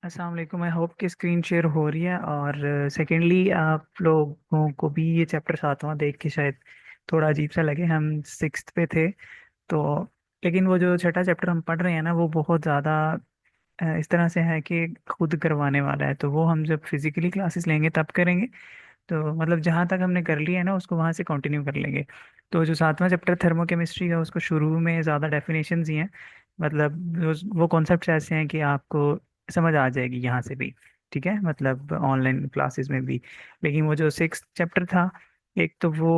अस्सलाम वालेकुम। I hope कि स्क्रीन शेयर हो रही है। और सेकेंडली आप लोगों को भी ये चैप्टर सातवां देख के शायद थोड़ा अजीब सा लगे। हम सिक्स्थ पे थे तो, लेकिन वो जो छठा चैप्टर हम पढ़ रहे हैं ना वो बहुत ज़्यादा इस तरह से है कि खुद करवाने वाला है। तो वो हम जब फिजिकली क्लासेस लेंगे तब करेंगे। तो मतलब जहाँ तक हमने कर लिया है ना उसको वहाँ से कंटिन्यू कर लेंगे। तो जो सातवां चैप्टर थर्मोकेमिस्ट्री का उसको शुरू में ज़्यादा डेफिनेशंस ही हैं। मतलब वो कॉन्सेप्ट्स ऐसे हैं कि आपको समझ आ जाएगी यहाँ से भी। ठीक है, मतलब ऑनलाइन क्लासेस में भी। लेकिन वो जो सिक्स चैप्टर था, एक तो वो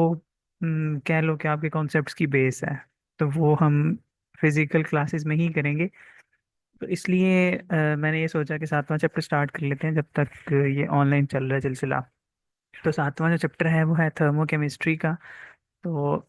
कह लो कि आपके कॉन्सेप्ट्स की बेस है। तो वो हम फिजिकल क्लासेस में ही करेंगे। तो इसलिए मैंने ये सोचा कि सातवां चैप्टर स्टार्ट कर लेते हैं जब तक ये ऑनलाइन चल रहा है सिलसिला। तो सातवां जो चैप्टर है वो है थर्मोकेमिस्ट्री का। तो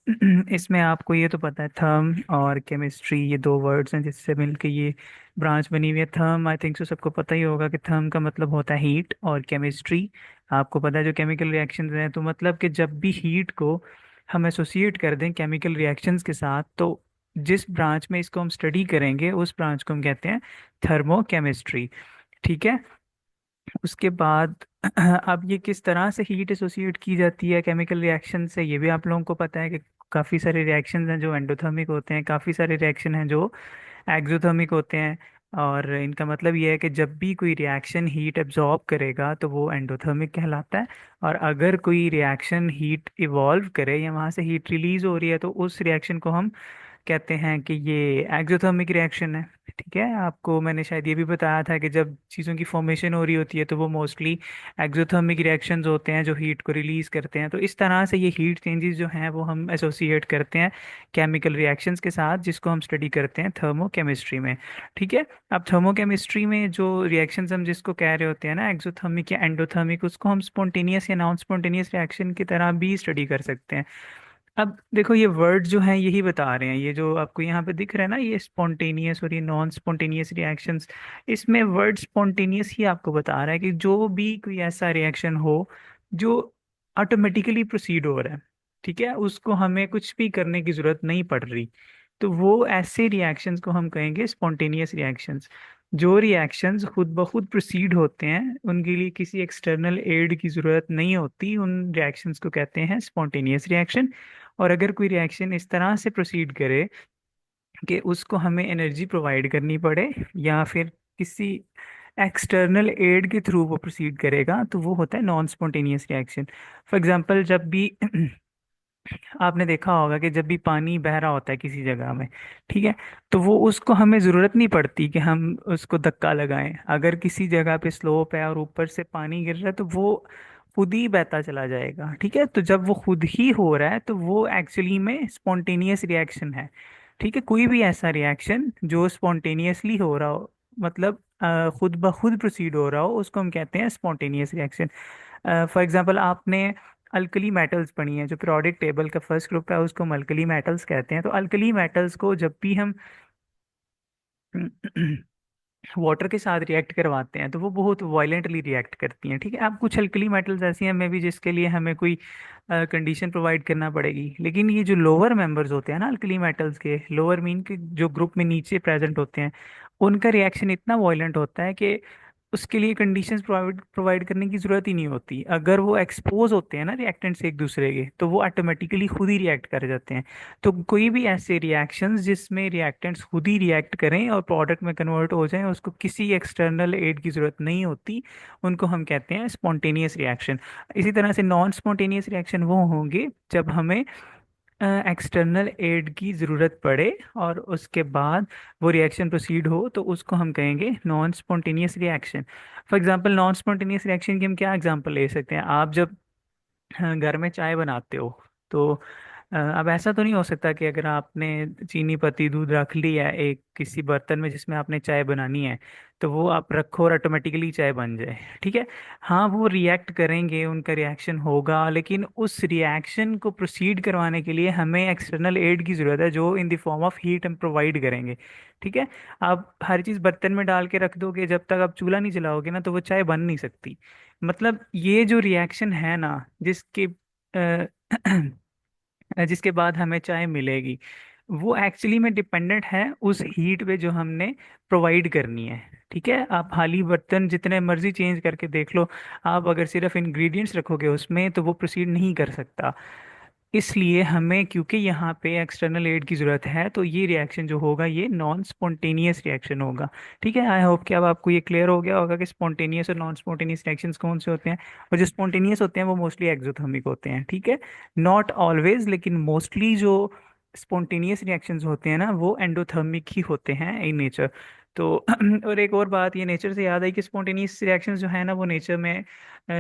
इसमें आपको ये तो पता है, थर्म और केमिस्ट्री ये दो वर्ड्स हैं जिससे मिलके ये ब्रांच बनी हुई है। थर्म आई थिंक सो सबको पता ही होगा कि थर्म का मतलब होता है हीट, और केमिस्ट्री आपको पता है जो केमिकल रिएक्शंस हैं। तो मतलब कि जब भी हीट को हम एसोसिएट कर दें केमिकल रिएक्शंस के साथ, तो जिस ब्रांच में इसको हम स्टडी करेंगे उस ब्रांच को हम कहते हैं थर्मोकेमिस्ट्री। ठीक है। उसके बाद अब ये किस तरह से हीट एसोसिएट की जाती है केमिकल रिएक्शन से, ये भी आप लोगों को पता है कि काफ़ी सारे रिएक्शंस हैं जो एंडोथर्मिक होते हैं, काफ़ी सारे रिएक्शन हैं जो एक्सोथर्मिक होते हैं। और इनका मतलब ये है कि जब भी कोई रिएक्शन हीट एब्जॉर्ब करेगा तो वो एंडोथर्मिक कहलाता है। और अगर कोई रिएक्शन हीट इवॉल्व करे या वहाँ से हीट रिलीज हो रही है तो उस रिएक्शन को हम कहते हैं कि ये एक्सोथर्मिक रिएक्शन है। ठीक है, आपको मैंने शायद ये भी बताया था कि जब चीज़ों की फॉर्मेशन हो रही होती है तो वो मोस्टली एक्सोथर्मिक रिएक्शंस होते हैं जो हीट को रिलीज करते हैं। तो इस तरह से ये हीट चेंजेस जो हैं वो हम एसोसिएट करते हैं केमिकल रिएक्शंस के साथ, जिसको हम स्टडी करते हैं थर्मोकेमिस्ट्री में। ठीक है। अब थर्मोकेमिस्ट्री में जो रिएक्शंस हम जिसको कह रहे होते हैं ना, एक्सोथर्मिक या एंडोथर्मिक, उसको हम स्पॉन्टेनियस या नॉन स्पॉन्टेनियस रिएक्शन की तरह भी स्टडी कर सकते हैं। अब देखो ये वर्ड जो हैं यही बता रहे हैं, ये जो आपको यहाँ पे दिख रहा है ना, ये स्पॉन्टेनियस और ये नॉन स्पॉन्टेनियस रिएक्शंस। इसमें वर्ड स्पॉन्टेनियस ही आपको बता रहा है कि जो भी कोई ऐसा रिएक्शन हो जो ऑटोमेटिकली प्रोसीड हो रहा है, ठीक है, उसको हमें कुछ भी करने की जरूरत नहीं पड़ रही, तो वो ऐसे रिएक्शंस को हम कहेंगे स्पॉन्टेनियस रिएक्शंस। जो रिएक्शंस खुद ब खुद प्रोसीड होते हैं, उनके लिए किसी एक्सटर्नल एड की जरूरत नहीं होती, उन रिएक्शंस को कहते हैं स्पॉन्टेनियस रिएक्शन। और अगर कोई रिएक्शन इस तरह से प्रोसीड करे कि उसको हमें एनर्जी प्रोवाइड करनी पड़े या फिर किसी एक्सटर्नल एड के थ्रू वो प्रोसीड करेगा, तो वो होता है non spontaneous reaction. For example जब भी आपने देखा होगा कि जब भी पानी बह रहा होता है किसी जगह में, ठीक है, तो वो उसको हमें ज़रूरत नहीं पड़ती कि हम उसको धक्का लगाएं। अगर किसी जगह पे स्लोप है और ऊपर से पानी गिर रहा है तो वो खुद ही बहता चला जाएगा। ठीक है, तो जब वो खुद ही हो रहा है तो वो एक्चुअली में स्पॉन्टेनियस रिएक्शन है। ठीक है, कोई भी ऐसा रिएक्शन जो स्पॉन्टेनियसली हो रहा हो, मतलब खुद ब खुद प्रोसीड हो रहा हो, उसको हम कहते हैं स्पॉन्टेनियस रिएक्शन। फॉर एग्जांपल आपने अल्कली मेटल्स पढ़ी हैं, जो पीरियोडिक टेबल का फर्स्ट ग्रुप है उसको हम अल्कली मेटल्स कहते हैं। तो अल्कली मेटल्स को जब भी हम वाटर के साथ रिएक्ट करवाते हैं तो वो बहुत वायलेंटली रिएक्ट करती हैं। ठीक है, अब कुछ अल्कली मेटल्स ऐसी हैं मे भी जिसके लिए हमें कोई कंडीशन प्रोवाइड करना पड़ेगी, लेकिन ये जो लोअर मेंबर्स होते हैं ना अल्कली मेटल्स के, लोअर मीन के जो ग्रुप में नीचे प्रेजेंट होते हैं, उनका रिएक्शन इतना वायलेंट होता है कि उसके लिए कंडीशंस प्रोवाइड प्रोवाइड करने की जरूरत ही नहीं होती। अगर वो एक्सपोज होते हैं ना रिएक्टेंट्स एक दूसरे के, तो वो ऑटोमेटिकली खुद ही रिएक्ट कर जाते हैं। तो कोई भी ऐसे रिएक्शंस जिसमें रिएक्टेंट्स खुद ही रिएक्ट करें और प्रोडक्ट में कन्वर्ट हो जाएं, उसको किसी एक्सटर्नल एड की जरूरत नहीं होती, उनको हम कहते हैं स्पॉन्टेनियस रिएक्शन। इसी तरह से नॉन स्पॉन्टेनियस रिएक्शन वो होंगे जब हमें एक्सटर्नल एड की ज़रूरत पड़े और उसके बाद वो रिएक्शन प्रोसीड हो, तो उसको हम कहेंगे non spontaneous reaction. For example non spontaneous reaction की हम क्या एग्जांपल ले सकते हैं? आप जब घर में चाय बनाते हो तो अब ऐसा तो नहीं हो सकता कि अगर आपने चीनी पत्ती दूध रख लिया है एक किसी बर्तन में जिसमें आपने चाय बनानी है, तो वो आप रखो और ऑटोमेटिकली चाय बन जाए। ठीक है, हाँ वो रिएक्ट करेंगे, उनका रिएक्शन होगा, लेकिन उस रिएक्शन को प्रोसीड करवाने के लिए हमें एक्सटर्नल एड की ज़रूरत है जो in the form of heat हम प्रोवाइड करेंगे। ठीक है, आप हर चीज़ बर्तन में डाल के रख दोगे, जब तक आप चूल्हा नहीं जलाओगे ना तो वो चाय बन नहीं सकती। मतलब ये जो रिएक्शन है ना जिसके जिसके बाद हमें चाय मिलेगी, वो एक्चुअली में डिपेंडेंट है उस हीट पे जो हमने प्रोवाइड करनी है। ठीक है, आप हाली बर्तन जितने मर्जी चेंज करके देख लो, आप अगर सिर्फ इंग्रेडिएंट्स रखोगे उसमें तो वो प्रोसीड नहीं कर सकता। इसलिए हमें, क्योंकि यहाँ पे एक्सटर्नल एड की ज़रूरत है, तो ये रिएक्शन जो होगा ये नॉन स्पॉन्टेनियस रिएक्शन होगा। ठीक है, आई होप कि अब आपको ये क्लियर हो गया होगा कि स्पॉन्टेनियस और नॉन स्पॉन्टेनियस रिएक्शंस कौन से होते हैं। और जो स्पॉन्टेनियस होते हैं वो मोस्टली एक्सोथर्मिक होते हैं। ठीक है, नॉट ऑलवेज, लेकिन मोस्टली जो स्पॉन्टेनियस रिएक्शंस होते हैं ना वो एंडोथर्मिक ही होते हैं इन नेचर। तो और एक और बात, ये नेचर से याद आई कि स्पॉन्टेनियस रिएक्शंस जो है ना वो नेचर में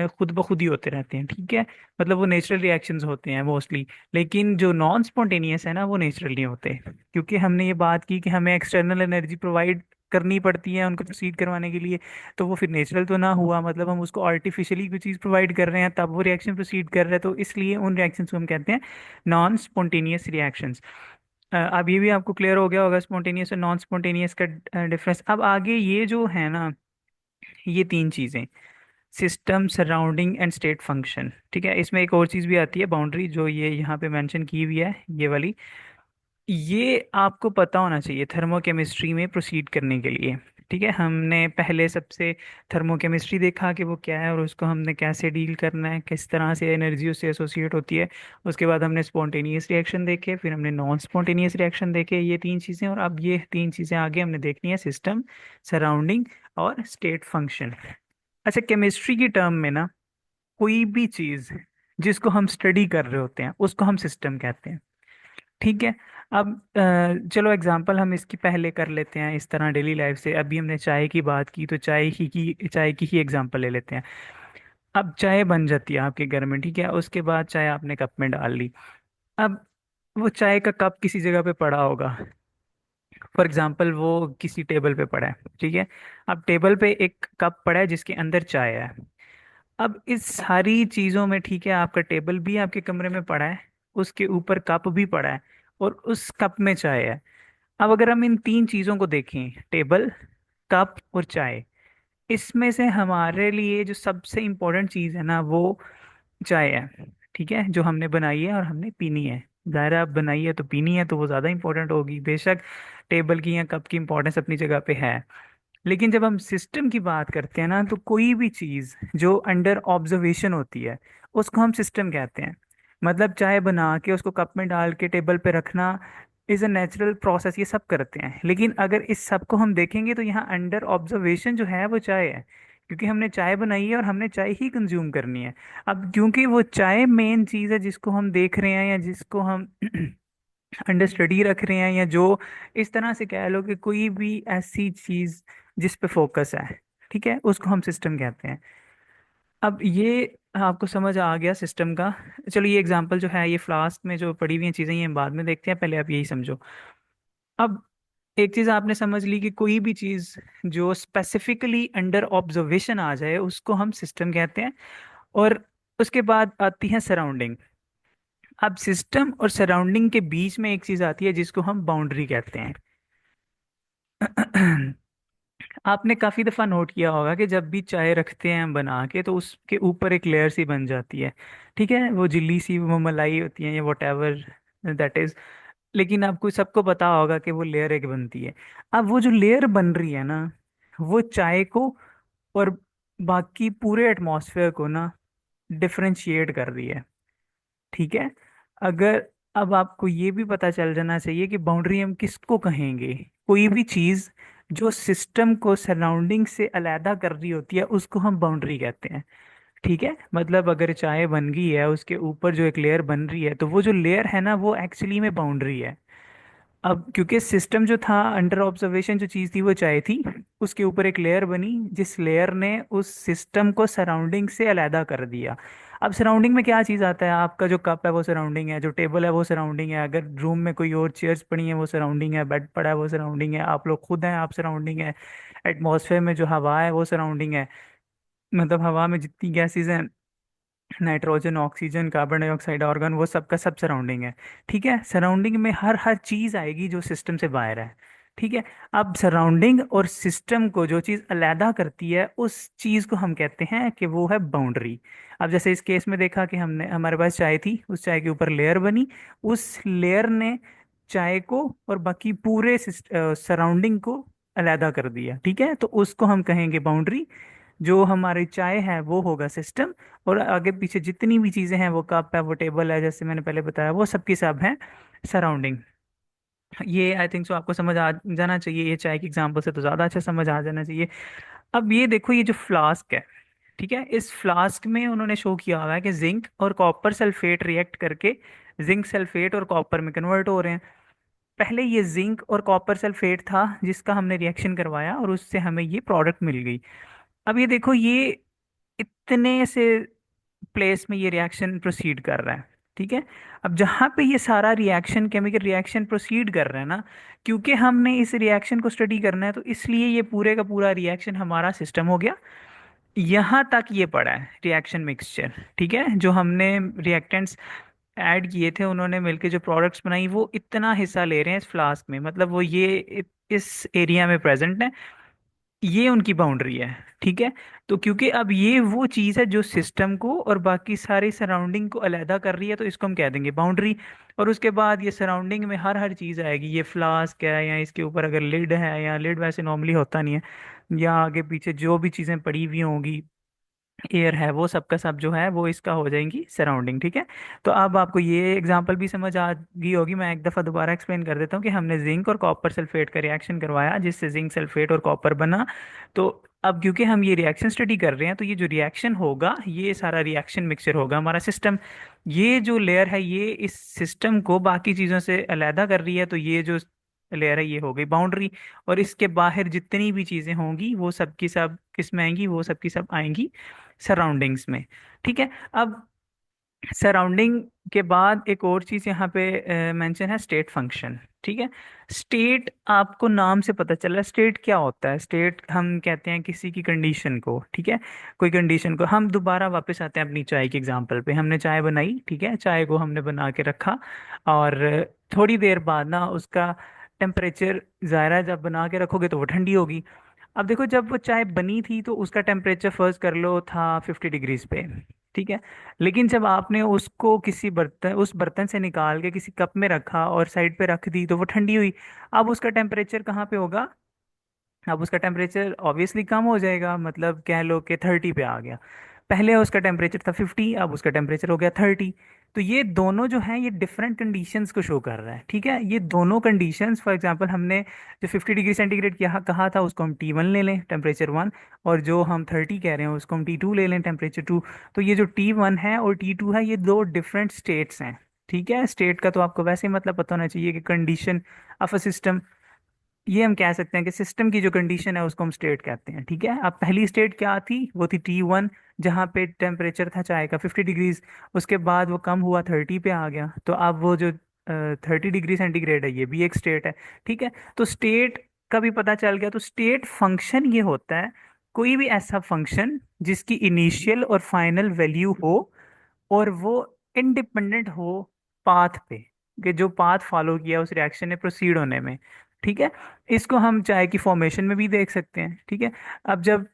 खुद ब खुद ही होते रहते हैं। ठीक है, मतलब वो नेचुरल रिएक्शंस होते हैं मोस्टली। लेकिन जो नॉन स्पॉन्टेनियस है ना वो नेचुरल नहीं होते, क्योंकि हमने ये बात की कि हमें एक्सटर्नल एनर्जी प्रोवाइड करनी पड़ती है उनको प्रोसीड करवाने के लिए। तो वो फिर नेचुरल तो ना हुआ, मतलब हम उसको आर्टिफिशियली कोई चीज़ प्रोवाइड कर रहे हैं तब वो रिएक्शन प्रोसीड कर रहा है, तो इसलिए उन रिएक्शंस को हम कहते हैं नॉन स्पॉन्टेनियस रिएक्शंस। अब ये भी आपको क्लियर हो गया होगा स्पॉन्टेनियस और नॉन स्पॉन्टेनियस का डिफरेंस। अब आगे ये जो है ना, ये तीन चीज़ें, system, surrounding and state function. ठीक है, इसमें एक और चीज़ भी आती है, बाउंड्री, जो ये यहाँ पे मेंशन की हुई है ये वाली। ये आपको पता होना चाहिए थर्मोकेमिस्ट्री में प्रोसीड करने के लिए। ठीक है, हमने पहले सबसे थर्मोकेमिस्ट्री देखा कि वो क्या है और उसको हमने कैसे डील करना है, किस तरह से एनर्जी उससे एसोसिएट होती है। उसके बाद हमने स्पॉन्टेनियस रिएक्शन देखे, फिर हमने नॉन स्पॉन्टेनियस रिएक्शन देखे, ये तीन चीज़ें। और अब ये तीन चीज़ें आगे हमने देखनी है, सिस्टम, सराउंडिंग और स्टेट फंक्शन। अच्छा, केमिस्ट्री की टर्म में ना कोई भी चीज जिसको हम स्टडी कर रहे होते हैं उसको हम सिस्टम कहते हैं। ठीक है, अब चलो एग्जांपल हम इसकी पहले कर लेते हैं इस तरह डेली लाइफ से। अभी हमने चाय की बात की तो चाय की ही एग्जांपल ले लेते हैं। अब चाय बन जाती है आपके घर में, ठीक है, उसके बाद चाय आपने कप में डाल ली। अब वो चाय का कप किसी जगह पे पड़ा होगा, फॉर एग्जाम्पल वो किसी टेबल पे पड़ा है। ठीक है, अब टेबल पे एक कप पड़ा है जिसके अंदर चाय है। अब इस सारी चीजों में, ठीक है, आपका टेबल भी आपके कमरे में पड़ा है, उसके ऊपर कप भी पड़ा है, और उस कप में चाय है। अब अगर हम इन तीन चीजों को देखें, टेबल, कप और चाय, इसमें से हमारे लिए जो सबसे इम्पोर्टेंट चीज है ना वो चाय है। ठीक है, जो हमने बनाई है और हमने पीनी है। जाहिर है, आप बनाई है तो पीनी है, तो वो ज्यादा इंपॉर्टेंट होगी। बेशक टेबल की या कप की इंपॉर्टेंस अपनी जगह पे है। लेकिन जब हम सिस्टम की बात करते हैं ना, तो कोई भी चीज जो अंडर ऑब्जर्वेशन होती है उसको हम सिस्टम कहते हैं। मतलब चाय बना के उसको कप में डाल के टेबल पे रखना इज अ नेचुरल प्रोसेस, ये सब करते हैं। लेकिन अगर इस सब को हम देखेंगे तो यहाँ अंडर ऑब्जर्वेशन जो है वो चाय है, क्योंकि हमने चाय बनाई है और हमने चाय ही कंज्यूम करनी है। अब क्योंकि वो चाय मेन चीज है जिसको हम देख रहे हैं या जिसको हम अंडर स्टडी रख रहे हैं, या जो इस तरह से कह लो कि कोई भी ऐसी चीज जिस पे फोकस है, ठीक है, उसको हम सिस्टम कहते हैं। अब ये आपको समझ आ गया सिस्टम का। चलो, ये एग्जांपल जो है, ये फ्लास्क में जो पड़ी हुई हैं चीजें, ये हम बाद में देखते हैं, पहले आप यही समझो। अब एक चीज आपने समझ ली कि कोई भी चीज जो स्पेसिफिकली अंडर ऑब्जर्वेशन आ जाए उसको हम सिस्टम कहते हैं। और उसके बाद आती है सराउंडिंग। अब सिस्टम और सराउंडिंग के बीच में एक चीज आती है जिसको हम बाउंड्री कहते हैं। आपने काफी दफा नोट किया होगा कि जब भी चाय रखते हैं हम बना के तो उसके ऊपर एक लेयर सी बन जाती है। ठीक है, वो झिल्ली सी, वो मलाई होती है या वट एवर दैट इज। लेकिन आपको सबको पता होगा कि वो लेयर एक बनती है। अब वो जो लेयर बन रही है ना, वो चाय को और बाकी पूरे एटमॉस्फेयर को ना डिफरेंशिएट कर रही है। ठीक है, अगर, अब आपको ये भी पता चल जाना चाहिए कि बाउंड्री हम किसको कहेंगे। कोई भी चीज जो सिस्टम को सराउंडिंग से अलग कर रही होती है उसको हम बाउंड्री कहते हैं। ठीक है, मतलब अगर चाय बन गई है, उसके ऊपर जो एक लेयर बन रही है, तो वो जो लेयर है ना वो एक्चुअली में बाउंड्री है। अब क्योंकि सिस्टम जो था, अंडर ऑब्जर्वेशन जो चीज थी वो चाय थी, उसके ऊपर एक लेयर बनी जिस लेयर ने उस सिस्टम को सराउंडिंग से अलहदा कर दिया। अब सराउंडिंग में क्या चीज आता है, आपका जो कप है वो सराउंडिंग है, जो टेबल है वो सराउंडिंग है, अगर रूम में कोई और चेयर्स पड़ी हैं वो सराउंडिंग है, बेड पड़ा है वो सराउंडिंग है, आप लोग खुद हैं आप सराउंडिंग है, एटमॉस्फेयर में जो हवा है वो सराउंडिंग है। मतलब हवा में जितनी गैसेज हैं, nitrogen, oxygen, carbon dioxide, organ, वो सबका सब सराउंडिंग है। ठीक है, सराउंडिंग में हर हर चीज आएगी जो सिस्टम से बाहर है। ठीक है, अब सराउंडिंग और सिस्टम को जो चीज अलैदा करती है उस चीज को हम कहते हैं कि वो है बाउंड्री। अब जैसे इस केस में देखा कि हमने, हमारे पास चाय थी, उस चाय के ऊपर लेयर बनी, उस लेयर ने चाय को और बाकी पूरे सराउंडिंग को अलहदा कर दिया, ठीक है, तो उसको हम कहेंगे बाउंड्री। जो हमारी चाय है वो होगा सिस्टम, और आगे पीछे जितनी भी चीजें हैं, वो कप है, वो टेबल है, जैसे मैंने पहले बताया, वो सबकी सब हैं सराउंडिंग। ये आई थिंक सो आपको समझ आ जाना चाहिए, ये चाय की एग्जांपल से तो ज्यादा अच्छा समझ आ जाना चाहिए। अब ये देखो, ये जो फ्लास्क है, ठीक है, इस फ्लास्क में उन्होंने शो किया हुआ है कि जिंक और कॉपर सल्फेट रिएक्ट करके जिंक सल्फेट और कॉपर में कन्वर्ट हो रहे हैं। पहले ये जिंक और कॉपर सल्फेट था जिसका हमने रिएक्शन करवाया और उससे हमें ये प्रोडक्ट मिल गई। अब ये देखो, ये इतने से प्लेस में ये रिएक्शन प्रोसीड कर रहा है, ठीक है। अब जहाँ पे ये सारा रिएक्शन, केमिकल रिएक्शन प्रोसीड कर रहा है ना, क्योंकि हमने इस रिएक्शन को स्टडी करना है, तो इसलिए ये पूरे का पूरा रिएक्शन हमारा सिस्टम हो गया। यहाँ तक ये पड़ा है रिएक्शन मिक्सचर, ठीक है, जो हमने रिएक्टेंट्स ऐड किए थे, उन्होंने मिलके जो प्रोडक्ट्स बनाई, वो इतना हिस्सा ले रहे हैं इस फ्लास्क में, मतलब वो ये इस एरिया में प्रेजेंट है। ये उनकी बाउंड्री है, ठीक है। तो क्योंकि अब ये वो चीज़ है जो सिस्टम को और बाकी सारी सराउंडिंग को अलहदा कर रही है, तो इसको हम कह देंगे बाउंड्री। और उसके बाद ये सराउंडिंग में हर हर चीज़ आएगी, ये फ्लास्क है या इसके ऊपर अगर लिड है, या लिड वैसे नॉर्मली होता नहीं है, या आगे पीछे जो भी चीज़ें पड़ी हुई होंगी, एयर है, वो सबका सब जो है वो इसका हो जाएंगी सराउंडिंग, ठीक है। तो अब आपको ये एग्जांपल भी समझ आ गई होगी, मैं एक दफ़ा दोबारा एक्सप्लेन कर देता हूँ कि हमने जिंक और कॉपर सल्फेट का रिएक्शन करवाया जिससे जिंक सल्फेट और कॉपर बना। तो अब क्योंकि हम ये रिएक्शन स्टडी कर रहे हैं, तो ये जो रिएक्शन होगा, ये सारा रिएक्शन मिक्सचर होगा हमारा सिस्टम। ये जो लेयर है, ये इस सिस्टम को बाकी चीज़ों से अलहदा कर रही है, तो ये जो लेयर है ये हो गई बाउंड्री। और इसके बाहर जितनी भी चीज़ें होंगी, वो सब की सब किस में आएंगी, वो सब की सब आएंगी सराउंडिंग्स में, ठीक है। अब सराउंडिंग के बाद एक और चीज यहाँ पे मेंशन है, स्टेट फंक्शन, ठीक है। स्टेट आपको नाम से पता चला, स्टेट क्या होता है। स्टेट हम कहते हैं किसी की कंडीशन को, ठीक है, कोई कंडीशन को। हम दोबारा वापस आते हैं अपनी चाय की एग्जांपल पे। हमने चाय बनाई, ठीक है, चाय को हमने बना के रखा, और थोड़ी देर बाद ना उसका टेम्परेचर, ज़ाहिर है जब बना के रखोगे तो वो ठंडी होगी। अब देखो, जब वो चाय बनी थी तो उसका टेम्परेचर फर्स्ट कर लो था 50 डिग्रीज पे, ठीक है। लेकिन जब आपने उसको किसी बर्तन, उस बर्तन से निकाल के किसी कप में रखा और साइड पे रख दी, तो वो ठंडी हुई। अब उसका टेम्परेचर कहाँ पे होगा? अब उसका टेम्परेचर ऑब्वियसली कम हो जाएगा, मतलब कह लो कि 30 पे आ गया। पहले उसका टेम्परेचर था 50, अब उसका टेम्परेचर हो गया 30। तो ये दोनों जो हैं, ये डिफरेंट कंडीशंस को शो कर रहा है, ठीक है। ये दोनों कंडीशंस, फॉर एग्जांपल हमने जो 50 डिग्री सेंटीग्रेड किया कहा था, उसको हम T1 ले लें, टेम्परेचर 1। और जो हम 30 कह रहे हैं उसको हम T2 ले लें, टेम्परेचर 2। तो ये जो T1 है और T2 है, ये दो डिफरेंट स्टेट्स हैं, ठीक है। स्टेट का तो आपको वैसे ही मतलब पता होना चाहिए कि कंडीशन ऑफ अ सिस्टम, ये हम कह सकते हैं कि सिस्टम की जो कंडीशन है उसको हम स्टेट कहते हैं, ठीक है। अब पहली स्टेट क्या थी? वो थी T1, जहाँ पे टेम्परेचर था चाय का 50 डिग्रीज। उसके बाद वो कम हुआ, 30 पे आ गया, तो अब वो जो 30 डिग्री सेंटीग्रेड है, ये भी एक स्टेट है, ठीक है। तो स्टेट का भी पता चल गया। तो स्टेट फंक्शन ये होता है, कोई भी ऐसा फंक्शन जिसकी इनिशियल और फाइनल वैल्यू हो, और वो इंडिपेंडेंट हो पाथ पे, कि जो पाथ फॉलो किया उस रिएक्शन ने प्रोसीड होने में, ठीक है। इसको हम चाय की फॉर्मेशन में भी देख सकते हैं, ठीक है। अब जब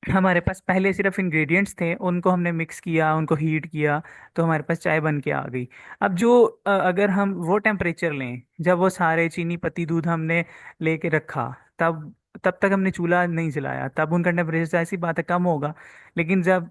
हमारे पास पहले सिर्फ इंग्रेडिएंट्स थे, उनको हमने मिक्स किया, उनको हीट किया, तो हमारे पास चाय बन के आ गई। अब जो अगर हम वो टेम्परेचर लें जब वो सारे चीनी पत्ती दूध हमने लेके रखा, तब तब तक हमने चूल्हा नहीं जलाया, तब उनका टेम्परेचर ऐसी बात है कम होगा। लेकिन जब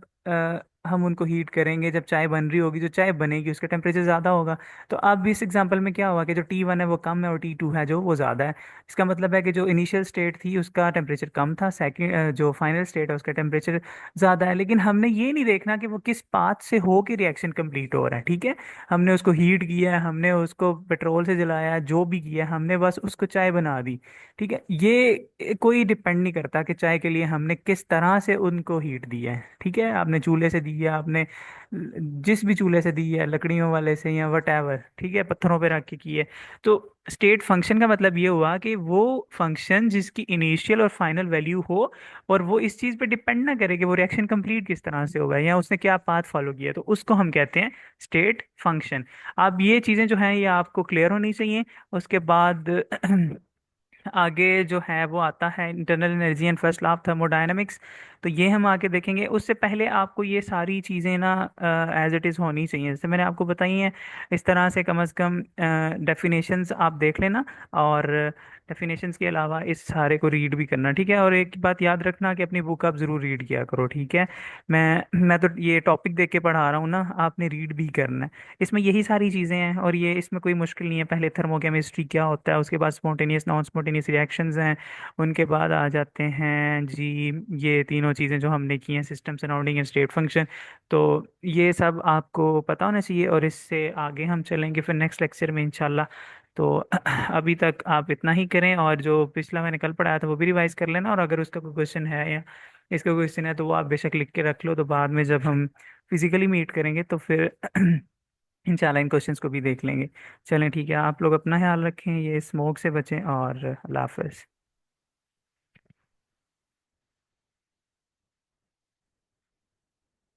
हम उनको हीट करेंगे, जब चाय बन रही होगी, जो चाय बनेगी उसका टेम्परेचर ज़्यादा होगा। तो अब इस एग्जांपल में क्या हुआ कि जो T1 है वो कम है और T2 है जो वो ज़्यादा है। इसका मतलब है कि जो इनिशियल स्टेट थी उसका टेम्परेचर कम था, सेकंड जो फाइनल स्टेट है उसका टेम्परेचर ज़्यादा है। लेकिन हमने ये नहीं देखना कि वो किस पाथ से हो के रिएक्शन कंप्लीट हो रहा है, ठीक है। हमने उसको हीट किया है, हमने उसको पेट्रोल से जलाया है, जो भी किया है, हमने बस उसको चाय बना दी, ठीक है। ये कोई डिपेंड नहीं करता कि चाय के लिए हमने किस तरह से उनको हीट दिया है, ठीक है। आपने चूल्हे से दी है, आपने जिस भी चूल्हे से दी है, लकड़ियों वाले से या वट एवर, ठीक है, पत्थरों पे रख के की है। तो स्टेट फंक्शन का मतलब ये हुआ कि वो फंक्शन जिसकी इनिशियल और फाइनल वैल्यू हो, और वो इस चीज़ पे डिपेंड ना करे कि वो रिएक्शन कंप्लीट किस तरह से होगा या उसने क्या पाथ फॉलो किया, तो उसको हम कहते हैं स्टेट फंक्शन। अब ये चीज़ें जो हैं ये आपको क्लियर होनी चाहिए। उसके बाद आगे जो है वो आता है internal energy and first law of thermodynamics. तो ये हम आके देखेंगे। उससे पहले आपको ये सारी चीज़ें ना एज इट इज़ होनी चाहिए, जैसे मैंने आपको बताई हैं। इस तरह से कम से कम डेफिनेशंस आप देख लेना, और डेफिनेशंस के अलावा इस सारे को रीड भी करना, ठीक है। और एक बात याद रखना कि अपनी बुक आप ज़रूर रीड किया करो, ठीक है। मैं तो ये टॉपिक देख के पढ़ा रहा हूँ ना, आपने रीड भी करना है। इसमें यही सारी चीज़ें हैं, और ये इसमें कोई मुश्किल नहीं है। पहले थर्मोकेमिस्ट्री क्या होता है, उसके बाद स्पॉन्टेनियस नॉन स्पॉन्टेनियस रिएक्शंस हैं, उनके बाद आ जाते हैं जी ये तीनों चीज़ें जो हमने की हैं, system surrounding and state function. तो ये सब आपको पता होना चाहिए, और इससे आगे हम चलेंगे फिर नेक्स्ट लेक्चर में इंशाल्लाह। तो अभी तक आप इतना ही करें, और जो पिछला मैंने कल पढ़ाया था वो भी रिवाइज कर लेना, और अगर उसका कोई क्वेश्चन है या इसका कोई क्वेश्चन है तो वो आप बेशक लिख के रख लो, तो बाद में जब हम फिजिकली मीट करेंगे तो फिर इंशाल्लाह इन क्वेश्चंस को भी देख लेंगे। चलें ठीक है, आप लोग अपना ख्याल रखें, ये स्मोक से बचें, और अल्लाह हाफ़िज़।